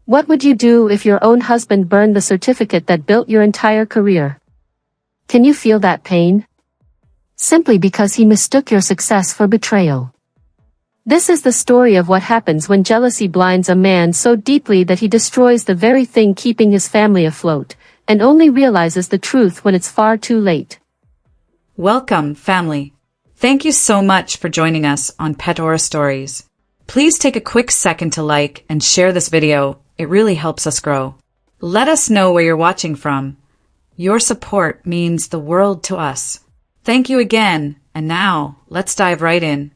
What would you do if your own husband burned the certificate that built your entire career? Can you feel that pain? Simply because he mistook your success for betrayal. This is the story of what happens when jealousy blinds a man so deeply that he destroys the very thing keeping his family afloat, and only realizes the truth when it's far too late. Welcome, family. Thank you so much for joining us on Petora Stories. Please take a quick second to like and share this video. It really helps us grow. Let us know where you're watching from. Your support means the world to us. Thank you again, and now, let's dive right in.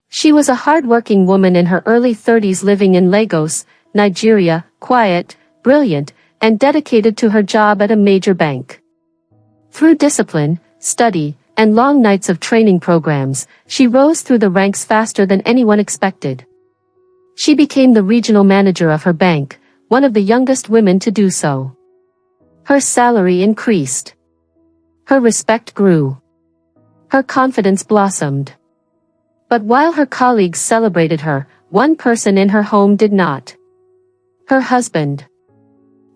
She was a hard-working woman in her early 30s living in Lagos, Nigeria, quiet, brilliant, and dedicated to her job at a major bank. Through discipline, study, and long nights of training programs, she rose through the ranks faster than anyone expected. She became the regional manager of her bank, one of the youngest women to do so. Her salary increased. Her respect grew. Her confidence blossomed. But while her colleagues celebrated her, one person in her home did not. Her husband.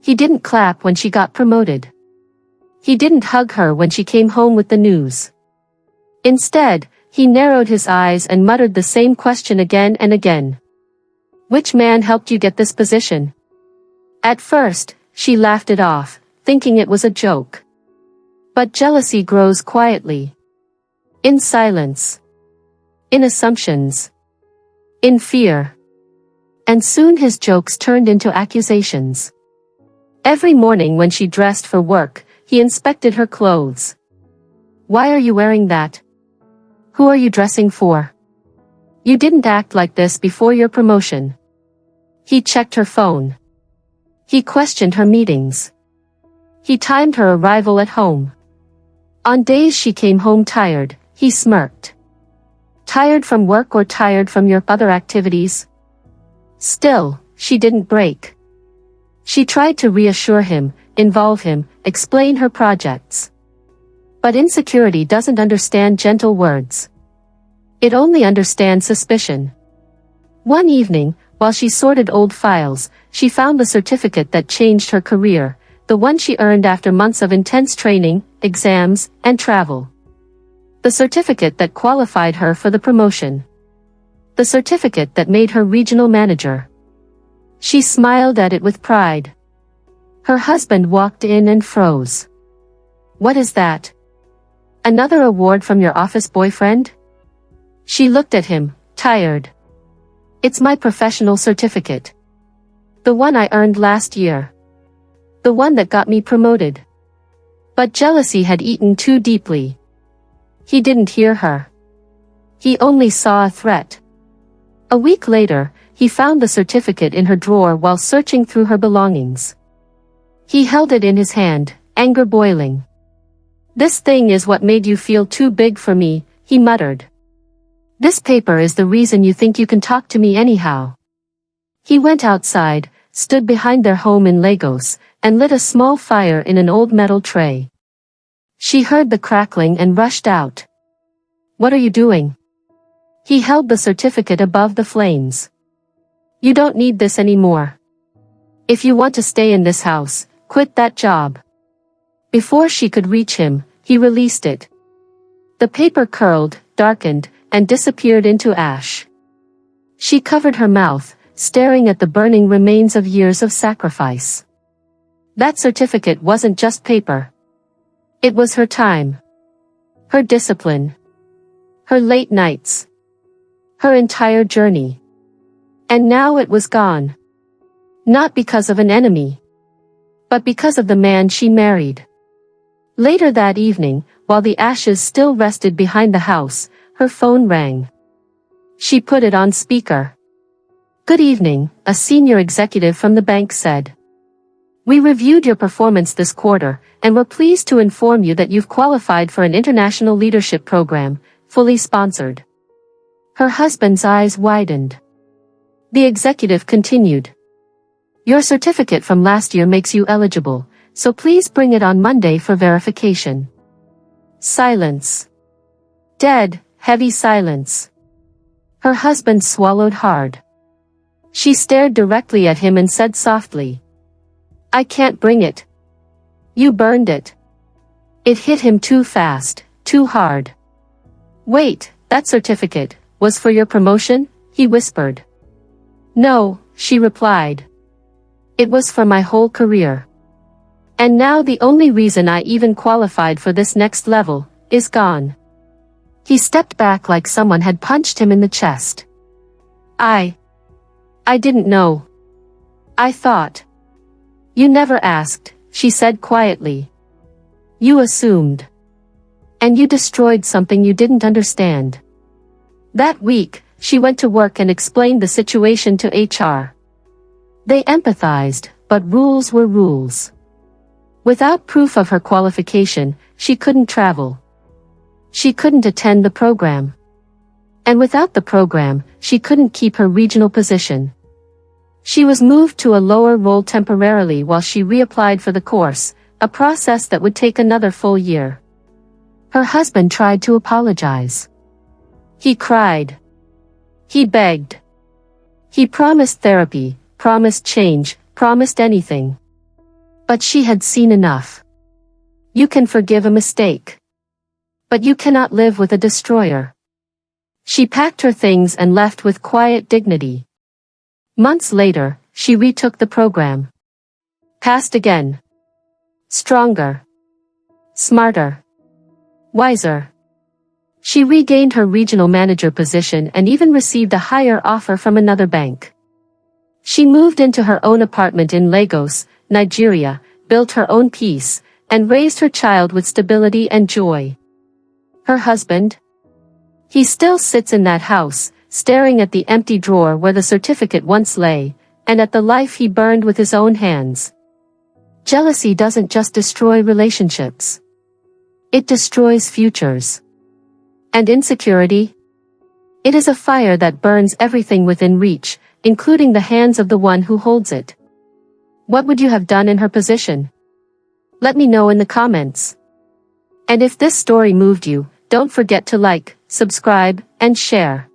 He didn't clap when she got promoted. He didn't hug her when she came home with the news. Instead, he narrowed his eyes and muttered the same question again and again. Which man helped you get this position? At first, she laughed it off, thinking it was a joke. But jealousy grows quietly. In silence. In assumptions. In fear. And soon his jokes turned into accusations. Every morning when she dressed for work, he inspected her clothes. Why are you wearing that? Who are you dressing for? You didn't act like this before your promotion. He checked her phone. He questioned her meetings. He timed her arrival at home. On days she came home tired, he smirked. Tired from work or tired from your other activities? Still, she didn't break. She tried to reassure him, involve him, explain her projects. But insecurity doesn't understand gentle words. It only understands suspicion. One evening, while she sorted old files, she found the certificate that changed her career, the one she earned after months of intense training, exams, and travel. The certificate that qualified her for the promotion. The certificate that made her regional manager. She smiled at it with pride. Her husband walked in and froze. What is that? Another award from your office boyfriend? She looked at him, tired. It's my professional certificate. The one I earned last year. The one that got me promoted. But jealousy had eaten too deeply. He didn't hear her. He only saw a threat. A week later, he found the certificate in her drawer while searching through her belongings. He held it in his hand, anger boiling. This thing is what made you feel too big for me, he muttered. This paper is the reason you think you can talk to me anyhow. He went outside, stood behind their home in Lagos, and lit a small fire in an old metal tray. She heard the crackling and rushed out. What are you doing? He held the certificate above the flames. You don't need this anymore. If you want to stay in this house, quit that job. Before she could reach him, he released it. The paper curled, darkened, and disappeared into ash. She covered her mouth, staring at the burning remains of years of sacrifice. That certificate wasn't just paper. It was her time. Her discipline. Her late nights. Her entire journey. And now it was gone. Not because of an enemy. But because of the man she married. Later that evening, while the ashes still rested behind the house, her phone rang. She put it on speaker. Good evening, a senior executive from the bank said. We reviewed your performance this quarter, and we're pleased to inform you that you've qualified for an international leadership program, fully sponsored. Her husband's eyes widened. The executive continued. Your certificate from last year makes you eligible, so please bring it on Monday for verification. Silence. Dead, heavy silence. Her husband swallowed hard. She stared directly at him and said softly, "I can't bring it. You burned it." It hit him too fast, too hard. "Wait, that certificate was for your promotion?" he whispered. "No," she replied. "It was for my whole career. And now the only reason I even qualified for this next level is gone." He stepped back like someone had punched him in the chest. I didn't know. I thought. You never asked," she said quietly. "You assumed. And you destroyed something you didn't understand." That week, she went to work and explained the situation to HR. They empathized, but rules were rules. Without proof of her qualification, she couldn't travel. She couldn't attend the program. And without the program, she couldn't keep her regional position. She was moved to a lower role temporarily while she reapplied for the course, a process that would take another full year. Her husband tried to apologize. He cried. He begged. He promised therapy, promised change, promised anything. But she had seen enough. You can forgive a mistake. But you cannot live with a destroyer. She packed her things and left with quiet dignity. Months later, she retook the program. Passed again. Stronger. Smarter. Wiser. She regained her regional manager position and even received a higher offer from another bank. She moved into her own apartment in Lagos, Nigeria, built her own peace, and raised her child with stability and joy. Her husband? He still sits in that house, staring at the empty drawer where the certificate once lay, and at the life he burned with his own hands. Jealousy doesn't just destroy relationships. It destroys futures. And insecurity? It is a fire that burns everything within reach, including the hands of the one who holds it. What would you have done in her position? Let me know in the comments. And if this story moved you, don't forget to like, subscribe, and share.